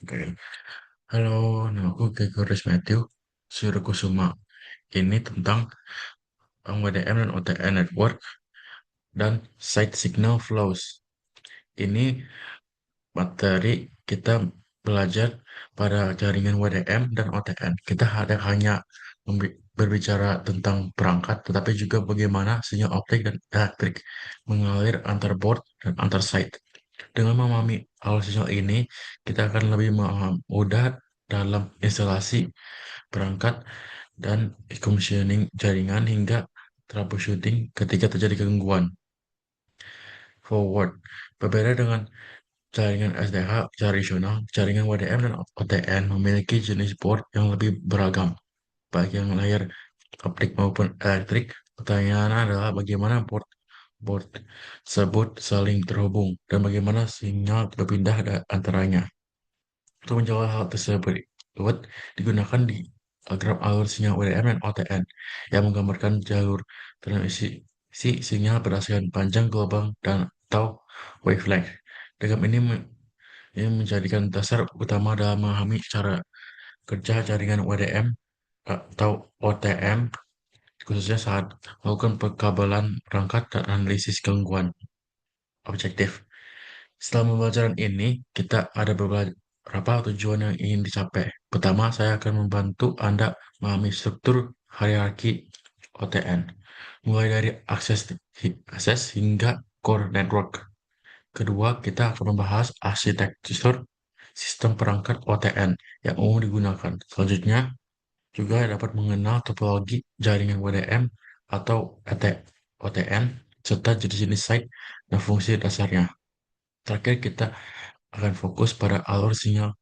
Oke. Halo, nama aku Gregoris Matthew Surukusuma. Ini tentang WDM dan OTN Network dan Site Signal Flows. Ini materi kita belajar pada jaringan WDM dan OTN. Kita ada hanya berbicara tentang perangkat, tetapi juga bagaimana sinyal optik dan elektrik mengalir antar board dan antar site. Dengan memahami alur sinyal ini, kita akan lebih mudah dalam instalasi perangkat dan commissioning jaringan hingga troubleshooting ketika terjadi gangguan. Forward. Berbeda dengan jaringan SDH tradisional, jaringan WDM dan OTN memiliki jenis board yang lebih beragam, baik yang layar optik maupun elektrik. Pertanyaannya adalah bagaimana board board tersebut saling terhubung dan bagaimana sinyal berpindah antaranya. Untuk menjawab hal tersebut, digunakan diagram alur sinyal WDM dan OTN yang menggambarkan jalur transmisi sinyal berdasarkan panjang gelombang dan atau wavelength. Diagram ini menjadikan dasar utama dalam memahami cara kerja jaringan WDM atau OTM, khususnya saat melakukan pekabalan perangkat dan analisis gangguan objektif. Setelah pembelajaran ini, kita ada beberapa tujuan yang ingin dicapai. Pertama, saya akan membantu Anda memahami struktur hierarki OTN, mulai dari akses hingga core network. Kedua, kita akan membahas arsitektur sistem perangkat OTN yang umum digunakan. Selanjutnya, juga dapat mengenal topologi jaringan WDM atau OTN, serta jenis-jenis site dan fungsi dasarnya. Terakhir, kita akan fokus pada alur sinyal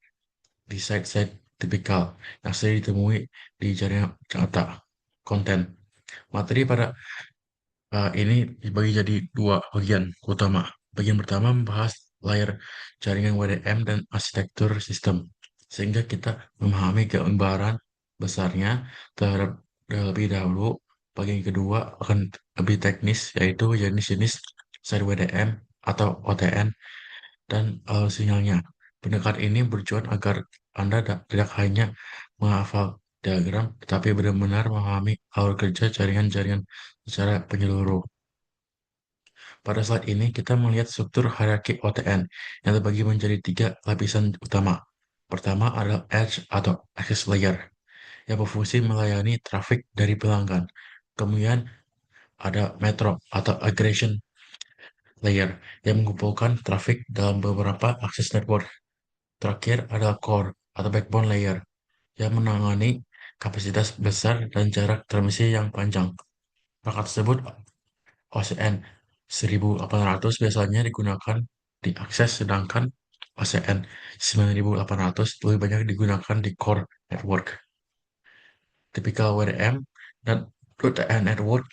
di site-site tipikal yang sering ditemui di jaringan nyata. Konten materi pada ini dibagi jadi dua bagian utama. Bagian pertama membahas layar jaringan WDM dan arsitektur sistem, sehingga kita memahami gambaran besarnya terhadap terlebih dahulu. Bagian kedua akan lebih teknis, yaitu jenis-jenis site WDM atau OTN dan sinyalnya. Pendekatan ini bertujuan agar Anda tidak hanya menghafal diagram, tetapi benar-benar memahami alur kerja jaringan-jaringan secara penyeluruh. Pada slide ini, kita melihat struktur hierarki OTN yang terbagi menjadi tiga lapisan utama. Pertama adalah Edge atau Access Layer, yang berfungsi melayani trafik dari pelanggan. Kemudian ada Metro atau Aggregation Layer, yang mengumpulkan trafik dalam beberapa akses network. Terakhir adalah core atau backbone layer yang menangani kapasitas besar dan jarak transmisi yang panjang. Perangkat tersebut OCN 1800 biasanya digunakan di akses, sedangkan OCN 9800 lebih banyak digunakan di core network. Tipikal WDM dan OTN network.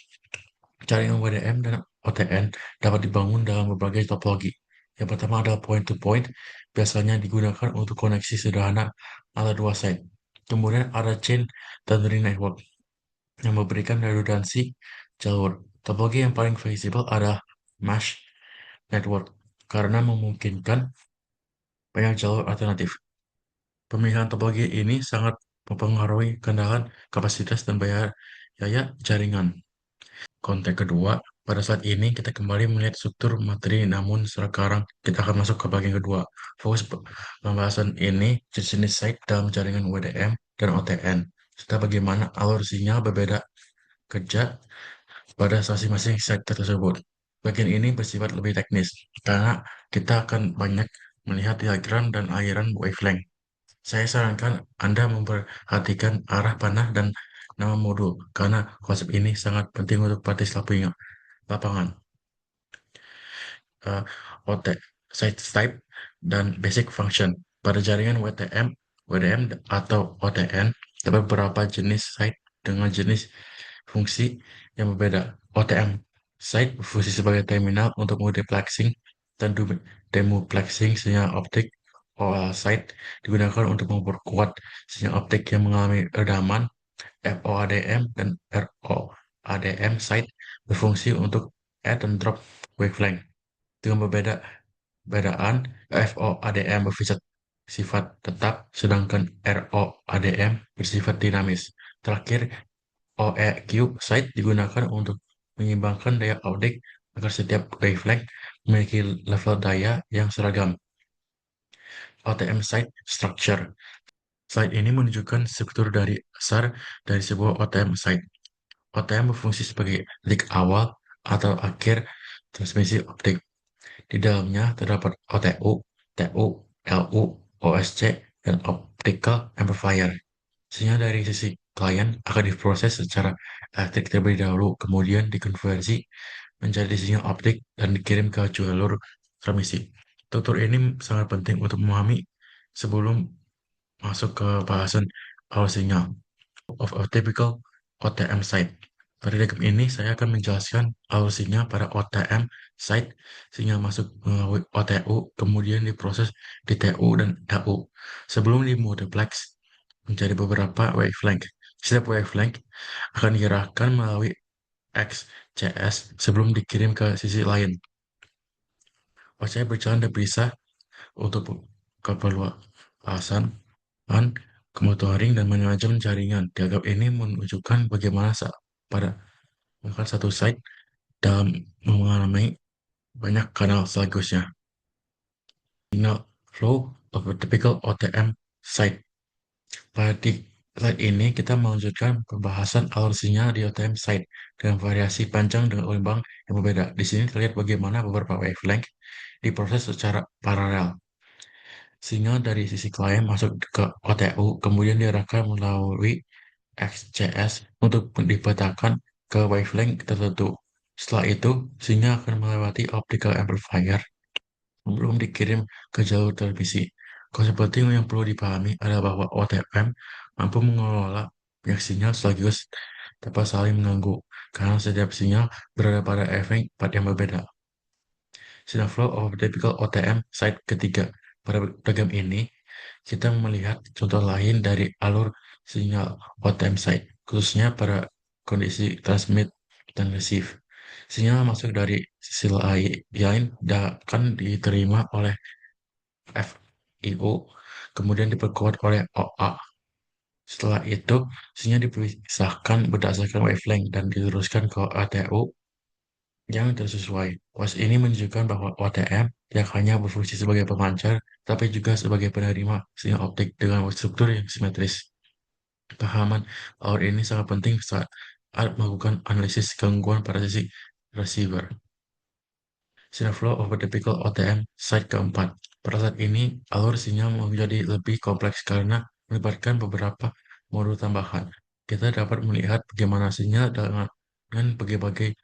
Jaringan WDM dan OTN dapat dibangun dalam berbagai topologi. Yang pertama adalah point-to-point, biasanya digunakan untuk koneksi sederhana antara dua site. Kemudian ada chain dan ring network yang memberikan redundansi jalur. Topologi yang paling fleksibel adalah mesh network karena memungkinkan banyak jalur alternatif. Pemilihan topologi ini sangat mempengaruhi kendaraan, kapasitas, dan biaya jaringan. Konteks kedua, pada saat ini kita kembali melihat struktur materi, namun sekarang kita akan masuk ke bagian kedua. Fokus pembahasan ini jenis site dalam jaringan WDM dan OTN, serta bagaimana alur sinyal berbeda kerja pada masing-masing site tersebut. Bagian ini bersifat lebih teknis, karena kita akan banyak melihat diagram dan aliran wavelength. Saya sarankan Anda memperhatikan arah panah dan nama modul, karena konsep ini sangat penting untuk praktis lapangan. eh, OT, site type, dan basic function. Pada jaringan WDM atau OTN, terdapat beberapa jenis site dengan jenis fungsi yang berbeda. OTM site berfungsi sebagai terminal untuk multiplexing dan demuplexing sinyal optik. OL site digunakan untuk memperkuat sinyal optik yang mengalami redaman. FOADM dan ROADM site berfungsi untuk add dan drop wavelength. Dengan bedaan FOADM berfungsi sifat tetap, sedangkan ROADM bersifat dinamis. Terakhir, OEQ site digunakan untuk menyeimbangkan daya optik agar setiap wavelength memiliki level daya yang seragam. OTM site structure. Slide ini menunjukkan struktur dari asar dari sebuah OTM site. OTM berfungsi sebagai titik awal atau akhir transmisi optik. Di dalamnya terdapat OTU, TU, LU, OSC, dan optical amplifier. Sinyal dari sisi klien akan diproses secara elektrik terlebih dahulu, kemudian dikonversi menjadi sinyal optik dan dikirim ke jalur transmisi. Struktur ini sangat penting untuk memahami sebelum masuk ke bahasan awal sinyal of a typical OTM site. Pada diagram ini, saya akan menjelaskan alur sinyal pada OTM site. Sinyal masuk melalui OTU, kemudian diproses di TU dan LU, sebelum dimultiplex menjadi beberapa wavelength. Setiap wavelength akan diarahkan melalui XCS sebelum dikirim ke sisi lain. OCS berjalan terpisah untuk keperluasan monitoring dan manajemen jaringan. Diagram ini menunjukkan bagaimana pada bahkan satu site dalam mengalami banyak kanal selanjutnya. Signal flow of a typical OTM site. Pada slide ini kita melanjutkan pembahasan alur sinyal di OTM site dengan variasi panjang dengan gelombang yang berbeda. Di sini terlihat bagaimana beberapa wavelength diproses secara paralel. Sinyal dari sisi klien masuk ke OTU, kemudian diarahkan melalui XCS untuk dipetakan ke wavelength tertentu. Setelah itu, sinyal akan melewati optical amplifier sebelum dikirim ke jalur televisi. Konsep penting yang perlu dipahami adalah bahwa OTM mampu mengelola banyak sinyal sekaligus tanpa saling mengganggu, karena setiap sinyal berada pada efek yang berbeda. Signal flow of typical OTM site ketiga. Pada diagram ini, kita melihat contoh lain dari alur sinyal OTM site, khususnya pada kondisi transmit dan receive. Sinyal masuk dari sisi lain akan diterima oleh FIU, kemudian diperkuat oleh OA. Setelah itu, sinyal dipisahkan berdasarkan wavelength dan diteruskan ke ATU yang tersesuai. Was ini menunjukkan bahwa OTM tidak hanya berfungsi sebagai pemancar, tapi juga sebagai penerima sinyal optik dengan struktur yang simetris. Pahaman alur ini sangat penting saat melakukan analisis gangguan pada sisi receiver. Sinyal flow over typical OTM site keempat. Pada saat ini, alur sinyal menjadi lebih kompleks karena melibatkan beberapa modul tambahan. Kita dapat melihat bagaimana sinyal dengan berbagai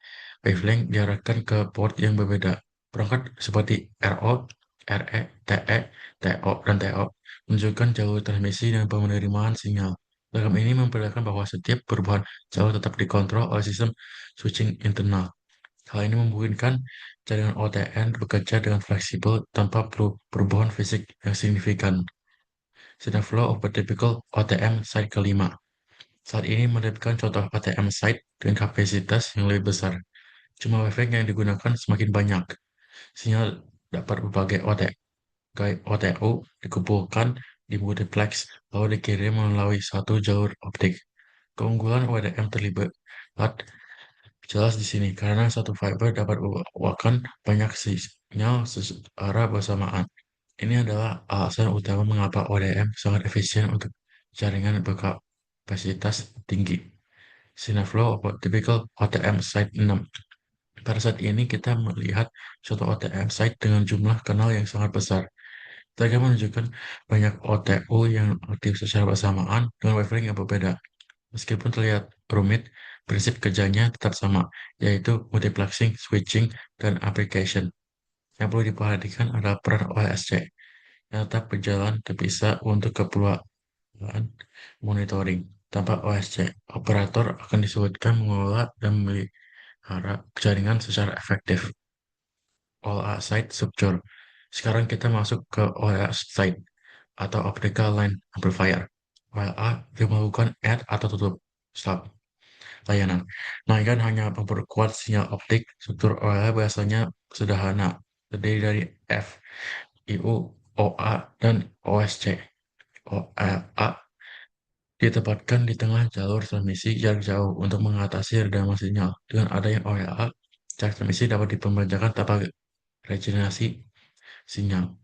wavelength diarahkan ke port yang berbeda. Perangkat seperti RO, RE, TE, TO, dan TO menunjukkan jalur transmisi dan penerimaan sinyal. Diagram ini memperlihatkan bahwa setiap perubahan jalur tetap dikontrol oleh sistem switching internal. Hal ini memungkinkan jaringan OTN bekerja dengan fleksibel tanpa perlu perubahan fisik yang signifikan. Signal flow of a typical OTM site kelima. Saat ini menerbitkan contoh OTM site dengan kapasitas yang lebih besar. Jumlah wavelength yang digunakan semakin banyak. Sinyal dapat berbagai OTU dikumpulkan di multiplex lalu dikirim melalui satu jalur optik. Keunggulan ODM terlibat jelas di sini karena satu fiber dapat membawakan banyak sinyal secara bersamaan. Ini adalah alasan utama mengapa ODM sangat efisien untuk jaringan berkapasitas tinggi. Signal flow of typical OTM site 6. Pada saat ini kita melihat suatu OTM site dengan jumlah kanal yang sangat besar. Mereka menunjukkan banyak OTU yang aktif secara bersamaan dengan wavelength yang berbeda. Meskipun terlihat rumit, prinsip kerjanya tetap sama, yaitu multiplexing, switching, dan application. Yang perlu diperhatikan adalah peran OSC yang tetap berjalan terpisah untuk keperluan monitoring. Tanpa OSC, operator akan disebutkan mengelola dan memelihara jaringan secara efektif. OLA site structure. Sekarang kita masuk ke OLA site atau optical line amplifier. OLA yang melakukan add atau tutup stop layanan. Melainkan hanya memperkuat sinyal optik. Struktur OLA biasanya sederhana, terdiri dari F, IU, OA dan OSC. OA ditempatkan di tengah jalur transmisi jarak jauh untuk mengatasi redaman sinyal. Dengan adanya OA, jarak transmisi dapat diperpanjangkan tanpa regenerasi sinyal.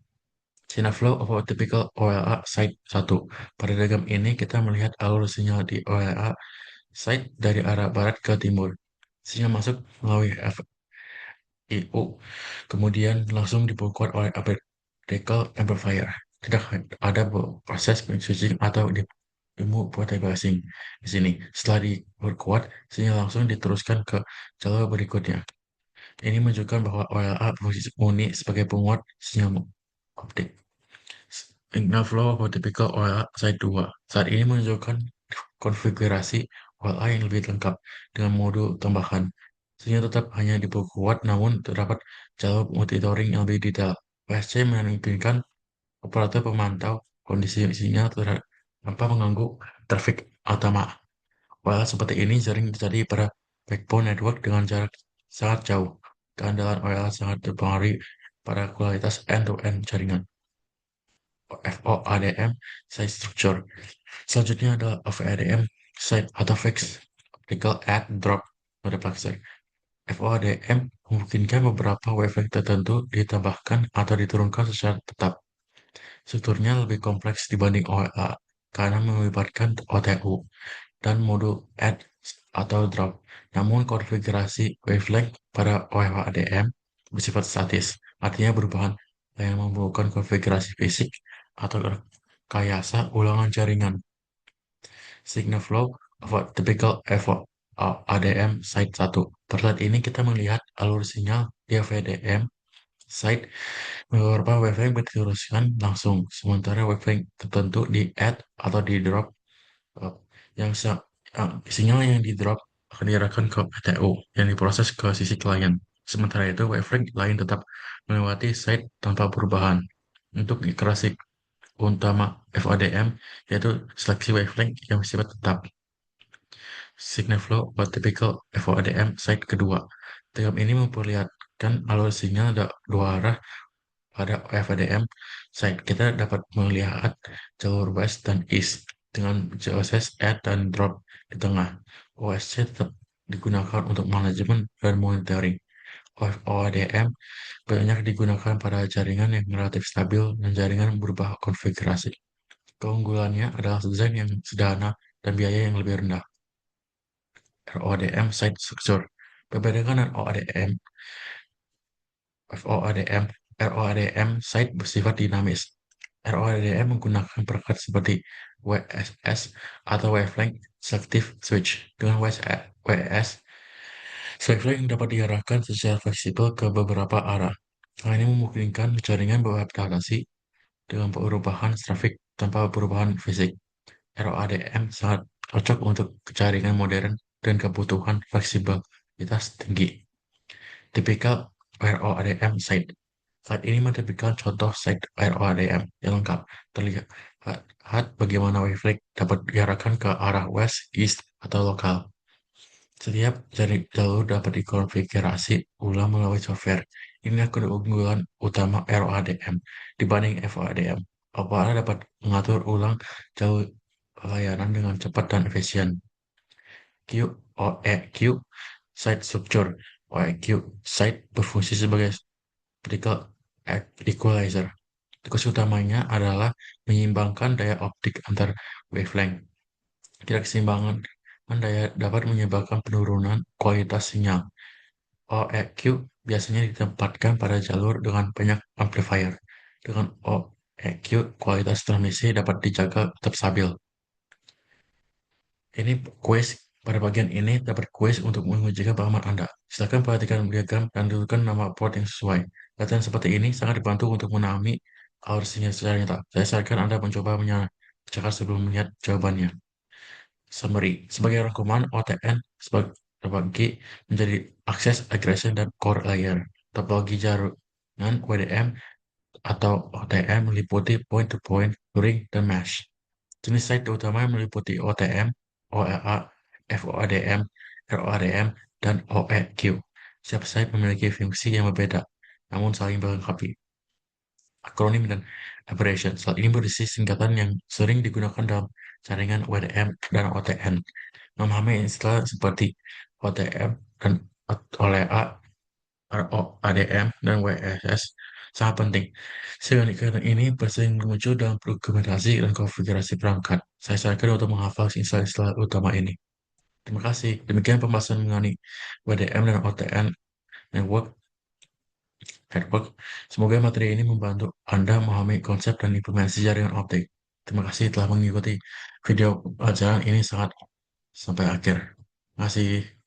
Signal flow of a typical OLA site 1. Pada diagram ini kita melihat alur sinyal di OLA site dari arah barat ke timur. Sinyal masuk melalui FIU, kemudian langsung diperkuat oleh optical amplifier. Tidak ada proses switching atau demultiplexing di sini. Setelah diperkuat, sinyal langsung diteruskan ke jalur berikutnya. Ini menunjukkan bahwa OLA berfungsi murni sebagai penguat sinyal optik. Signal flow of typical OLA Site 2 saat ini menunjukkan konfigurasi OLA yang lebih lengkap dengan modul tambahan. Sinyal tetap hanya diperkuat, namun terdapat jalur monitoring yang lebih detail. WSC memungkinkan operator pemantau kondisi sinyal tanpa mengganggu trafik utama. OLA seperti ini sering terjadi pada backbone network dengan jarak sangat jauh. Keandalan OLA sangat terpengaruh pada kualitas end-to-end jaringan. FOADM Site Structure. Selanjutnya adalah FOADM Site atau Fixed Optical Add Drop Multiplexer. FOADM memungkinkan beberapa wavelength tertentu ditambahkan atau diturunkan secara tetap. Strukturnya lebih kompleks dibanding OLA karena melibatkan OTU dan modul add atau drop. Namun konfigurasi wavelength pada OFADM bersifat statis, artinya perubahan yang membutuhkan konfigurasi fisik atau rekayasa ulangan jaringan. Signal flow of a typical ADM site 1. Pada saat ini kita melihat alur sinyal di FADM site beberapa wavelength diteruskan langsung, sementara wavelength tertentu di add atau di drop. uh, yang sinyal yang di drop akan diarahkan ke PTU yang diproses ke sisi klien. Sementara itu, wavelength lain tetap melewati site tanpa perubahan. Untuk iterasi utama FODM, yaitu seleksi wavelength yang bersifat tetap. Signal flow atau typical FODM site kedua. Diagram ini memperlihatkan alur sinyal dua arah pada FODM site. Kita dapat melihat jalur west dan east dengan JOSS add dan drop di tengah. OSC tetap digunakan untuk manajemen dan monitoring. OADM banyak digunakan pada jaringan yang relatif stabil dan jaringan berubah konfigurasi. Keunggulannya adalah desain yang sederhana dan biaya yang lebih rendah. ROADM Site Structure. Berbeda dengan OADM, FOADM, ROADM Site bersifat dinamis. ROADM menggunakan perangkat seperti WSS atau Wavelength Selective Switch. Dengan WS, wavelength dapat diarahkan secara fleksibel ke beberapa arah. Hal ini memungkinkan jaringan beradaptasi dengan perubahan trafik tanpa perubahan fisik. ROADM sangat cocok untuk jaringan modern dan kebutuhan fleksibilitas tinggi. Tipikal ROADM site. Saat ini menampilkan contoh site ROADM yang lengkap. Terlihat bagaimana wavelength dapat diarahkan ke arah west, east, atau lokal. Setiap jalur dapat dikonfigurasi ulang melalui software. Inilah keunggulan utama ROADM dibanding FOADM. Operator dapat mengatur ulang jalur layanan dengan cepat dan efisien. QoEQ Site Structure. OEQ Site berfungsi sebagai optical equalizer. Tugas utamanya adalah menyeimbangkan daya optik antar wavelength. Tidak keseimbangan daya dapat menyebabkan penurunan kualitas sinyal. OEQ biasanya ditempatkan pada jalur dengan banyak amplifier. Dengan OEQ, kualitas transmisi dapat dijaga tetap stabil. Ini quiz. Pada bagian ini dapat quiz untuk mengujikan pemahaman Anda. Silakan perhatikan diagram dan tentukan nama port yang sesuai. Latihan seperti ini sangat dibantu untuk memahami alur sinyal secara nyata. Saya sarankan Anda mencoba menyerahkan sebelum melihat jawabannya. Summary. Sebagai rangkuman, OTN terbagi menjadi akses, aggregation, dan core layer. Topologi jaringan WDM atau OTM meliputi point-to-point, ring, dan mesh. Jenis site utama meliputi OTM, OLA, FOADM, ROADM, dan OEQ. Setiap site memiliki fungsi yang berbeda, namun saling melengkapi. akronim, dan abbreviation. Soal ini berisi singkatan yang sering digunakan dalam jaringan WDM dan OTN. Memahami istilah seperti OTM dan OLEA, RO, ADM, dan WSS sangat penting. Singkatan ini sering muncul dalam dokumentasi dan konfigurasi perangkat. Saya sarankan untuk menghafal istilah-istilah utama ini. Terima kasih. Demikian pembahasan mengenai WDM dan OTN network. network. Semoga materi ini membantu Anda memahami konsep dan implementasi jaringan optik. Terima kasih telah mengikuti video pelajaran ini sampai akhir. Terima kasih.